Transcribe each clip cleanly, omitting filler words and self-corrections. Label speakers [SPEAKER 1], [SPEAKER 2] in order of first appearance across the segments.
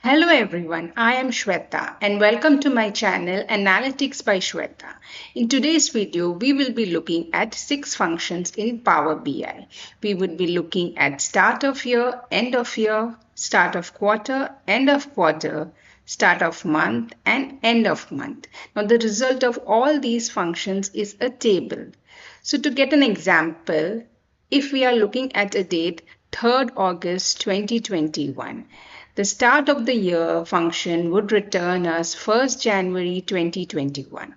[SPEAKER 1] Hello everyone, I am Shweta and welcome to my channel Analytics by Shweta. In today's video, we will be looking at 6 functions in Power BI. We would be looking at start of year, start of quarter, end of quarter, start of month and end of month. Now the result of all these functions is a table. So to get an example, if we are looking at a date 3rd August 2021, the start of the year function would return us 1st January 2021.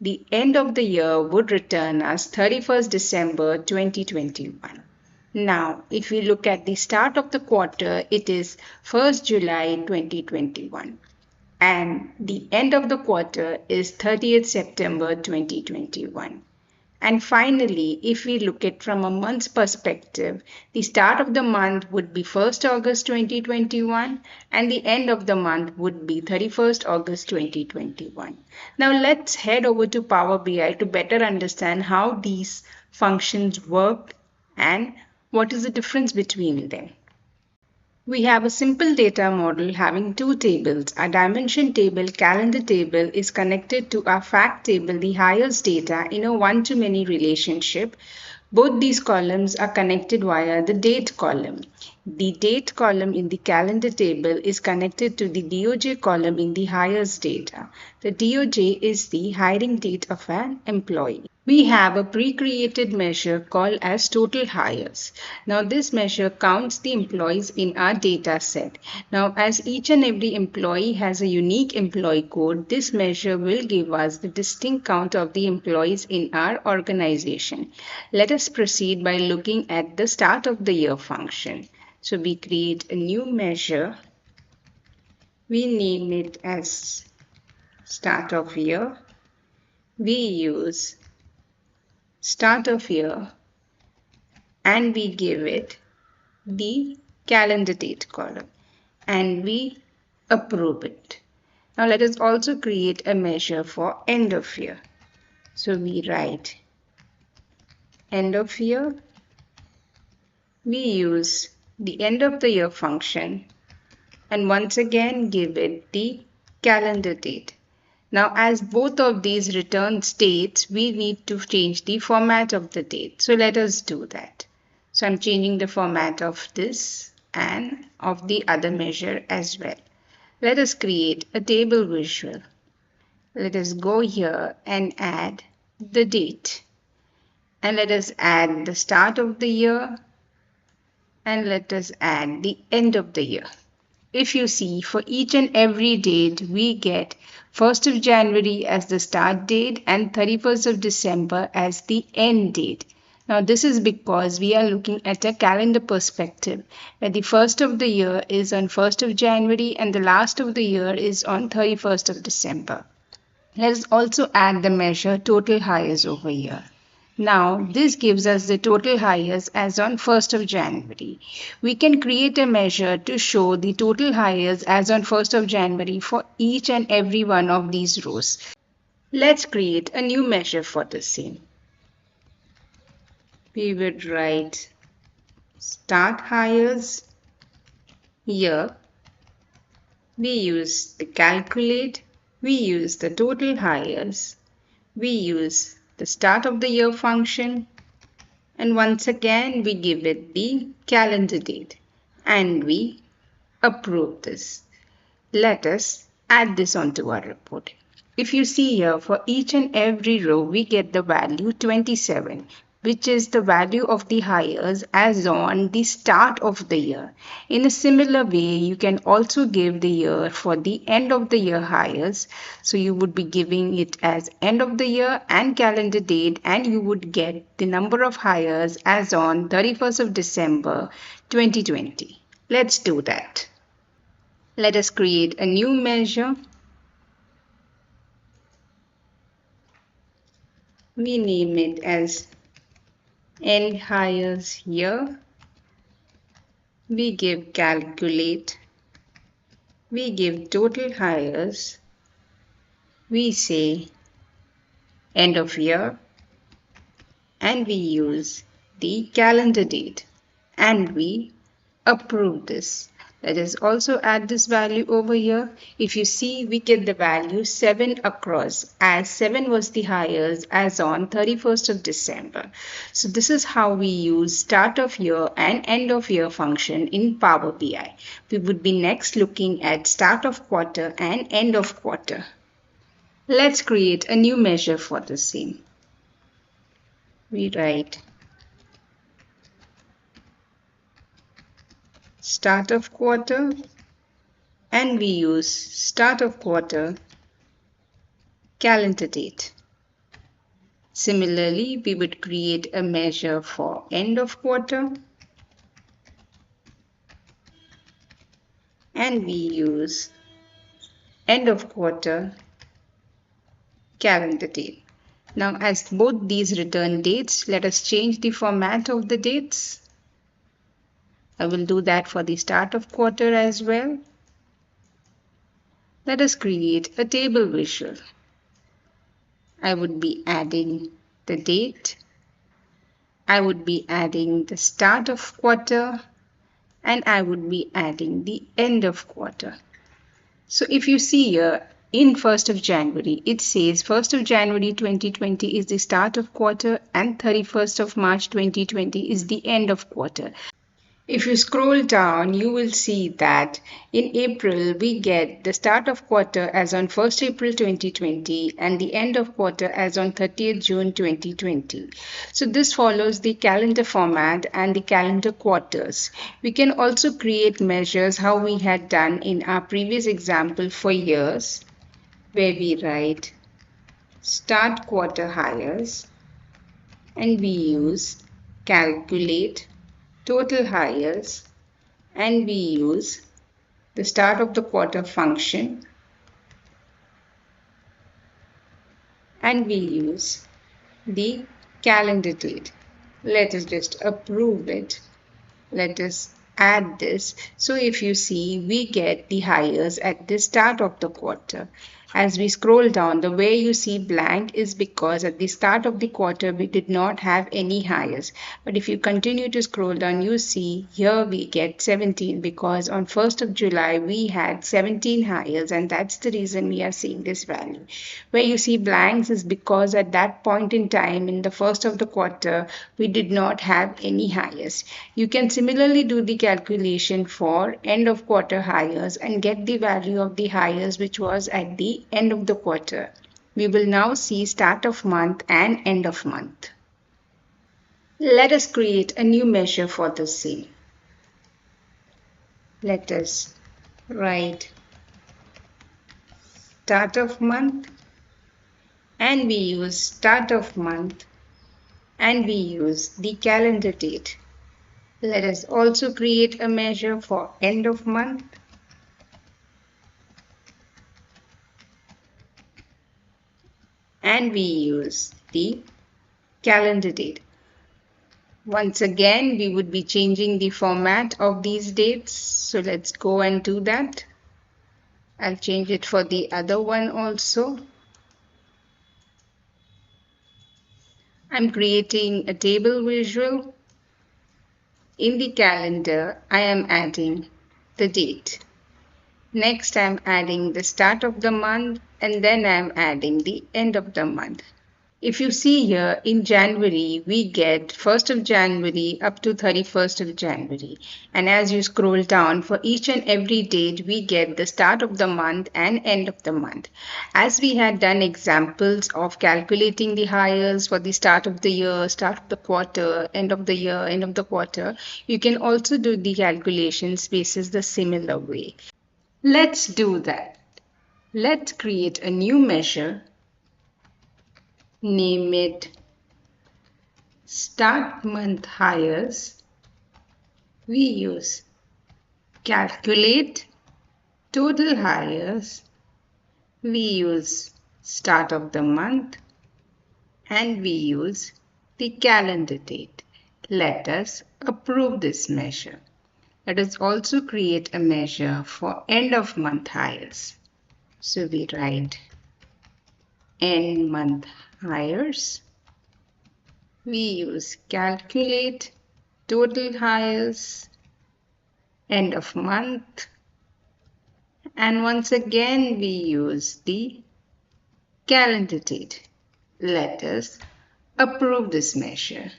[SPEAKER 1] The end of the year would return us 31st December 2021. Now, if we look at the start of the quarter, it is 1st July 2021 and the end of the quarter is 30th September 2021. And finally, if we look at from a month's perspective, the start of the month would be 1st August 2021 and the end of the month would be 31st August 2021. Now let's head over to Power BI to better understand how these functions work and what is the difference between them. We have a simple data model having two tables. Our dimension table, calendar table is connected to our fact table, the hires data, in a one-to-many relationship. Both these columns are connected via the date column. The date column in the calendar table is connected to the DOJ column in the hires data. The DOJ is the hiring date of an employee. We have a pre-created measure called as total hires. Now this measure counts the employees in our data set. Now as each and every employee has a unique employee code, this measure will give us the distinct count of the employees in our organization. Let us proceed by looking at the start of the year function. So we create a new measure. We name it as start of year. We use start of year and we give it the calendar date column and we approve it. Now let us also create a measure for end of year. So we write end of year. We use the end of the year function and once again give it the calendar date. Now as both of these return states, we need to change the format of the date. So let us do that. So I'm changing the format of this and of the other measure as well. Let us create a table visual. Let us go here and add the date. And let us add the start of the year. And let us add the end of the year. If you see, for each and every date, we get 1st of January as the start date and 31st of December as the end date. Now this is because we are looking at a calendar perspective where the first of the year is on 1st of January and the last of the year is on 31st of December. Let us also add the measure total hires over here. Now, this gives us the total hires as on 1st of January. We can create a measure to show the total hires as on 1st of January for each and every one of these rows. Let's create a new measure for the same. We would write start hires year. We use the calculate. We use the total hires. We use the start of the year function and once again we give it the calendar date and we approve this. Let us add this onto our report. If you see here, for each and every row we get the value 27, which is the value of the hires as on the start of the year. In a similar way, you can also give the year for the end of the year hires. So you would be giving it as end of the year and calendar date and you would get the number of hires as on 31st of December 2020. Let's do that. Let us create a new measure. We name it as end hires year. We give calculate. We give total hires. We say end of year and we use the calendar date and we approve this. Let us also add this value over here. If you see, we get the value 7 across, as 7 was the highest as on 31st of December. So this is how we use start of year and end of year function in Power BI. We would be next looking at start of quarter and end of quarter. Let's create a new measure for the same. We write start of quarter and we use start of quarter calendar date. Similarly, we would create a measure for end of quarter and we use end of quarter calendar date. Now, as both these return dates, let us change the format of the dates. I will do that for the start of quarter as well. Let us create a table visual. I would be adding the date. I would be adding the start of quarter and I would be adding the end of quarter. So if you see here in 1st of January, it says 1st of January 2020 is the start of quarter and 31st of March 2020 is the end of quarter. If you scroll down, you will see that in April, we get the start of quarter as on 1st April 2020 and the end of quarter as on 30th June 2020. So this follows the calendar format and the calendar quarters. We can also create measures how we had done in our previous example for years, where we write start quarter hires and we use calculate total hires and we use the start of the quarter function and we use the calendar date. Let us just approve it. Let us add this. So if you see, we get the hires at the start of the quarter. As we scroll down, the way you see blank is because at the start of the quarter, we did not have any hires. But if you continue to scroll down, you see here we get 17 because on 1st of July, we had 17 hires and that's the reason we are seeing this value. Where you see blanks is because at that point in time, in the 1st of the quarter, we did not have any hires. You can similarly do the calculation for end of quarter hires and get the value of the hires which was at the end of the quarter. We will now see start of month and end of month. Let us create a new measure for the same. Let us write start of month and we use start of month and we use the calendar date. Let us also create a measure for end of month and we use the calendar date. Once again, we would be changing the format of these dates. So let's go and do that. I'll change it for the other one also. I'm creating a table visual. In the calendar, I am adding the date. Next, I'm adding the start of the month and then I'm adding the end of the month. If you see here in January, we get 1st of January up to 31st of January. And as you scroll down, for each and every date, we get the start of the month and end of the month. As we had done examples of calculating the hires for the start of the year, start of the quarter, end of the year, end of the quarter, you can also do the calculations basis the similar way. Let's do that. Let's create a new measure. Name it start month hires. We use calculate total hires. We use start of the month and we use the calendar date. Let us approve this measure. Let us also create a measure for end of month hires. So we write end month hires. We use calculate total hires end of month, and once again we use the calendar date. Let us approve this measure.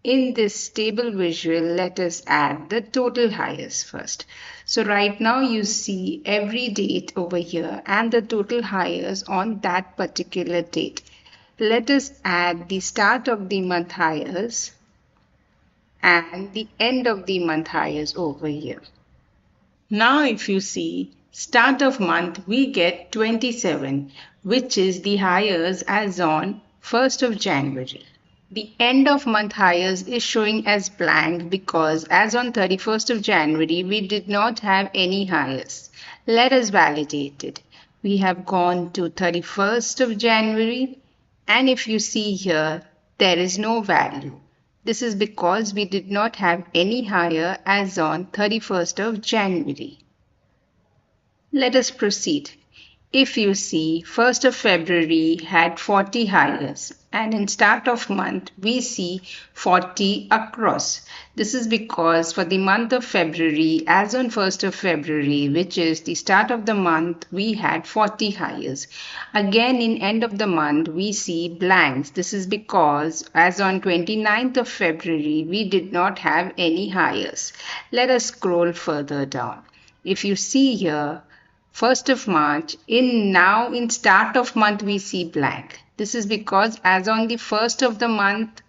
[SPEAKER 1] In this table visual, let us add the total hires first. So right now you see every date over here and the total hires on that particular date. Let us add the start of the month hires and the end of the month hires over here. Now if you see start of month, we get 27, which is the hires as on 1st of January. The end of month hires is showing as blank because as on 31st of January, we did not have any hires. Let us validate it. We have gone to 31st of January, and if you see here, there is no value. This is because we did not have any hire as on 31st of January. Let us proceed. If you see, 1st of February had 40 hires, and in start of month we see 40 across. This is because for the month of February, as on 1st of February, which is the start of the month, we had 40 hires. Again in end of the month we see blanks. This is because as on 29th of February, we did not have any hires. Let us scroll further down. If you see here, 1st of March, in start of month we see blank. This is because as on the 1st of the month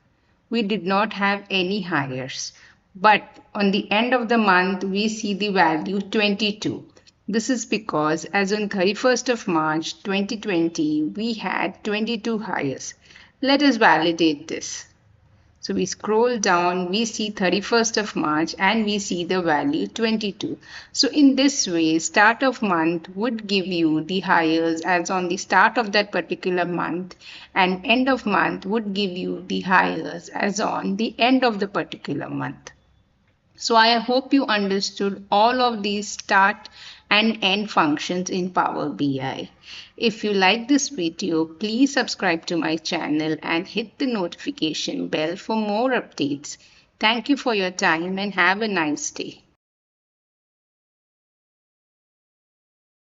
[SPEAKER 1] we did not have any hires. But on the end of the month we see the value 22. This is because as on 31st of March 2020 we had 22 hires. Let us validate this. So we scroll down, we see 31st of March and we see the value 22. So in this way, start of month would give you the hires as on the start of that particular month, and end of month would give you the hires as on the end of the particular month. So I hope you understood all of these start and end functions in Power BI. If you like this video, please subscribe to my channel and hit the notification bell for more updates. Thank you for your time and have a nice day.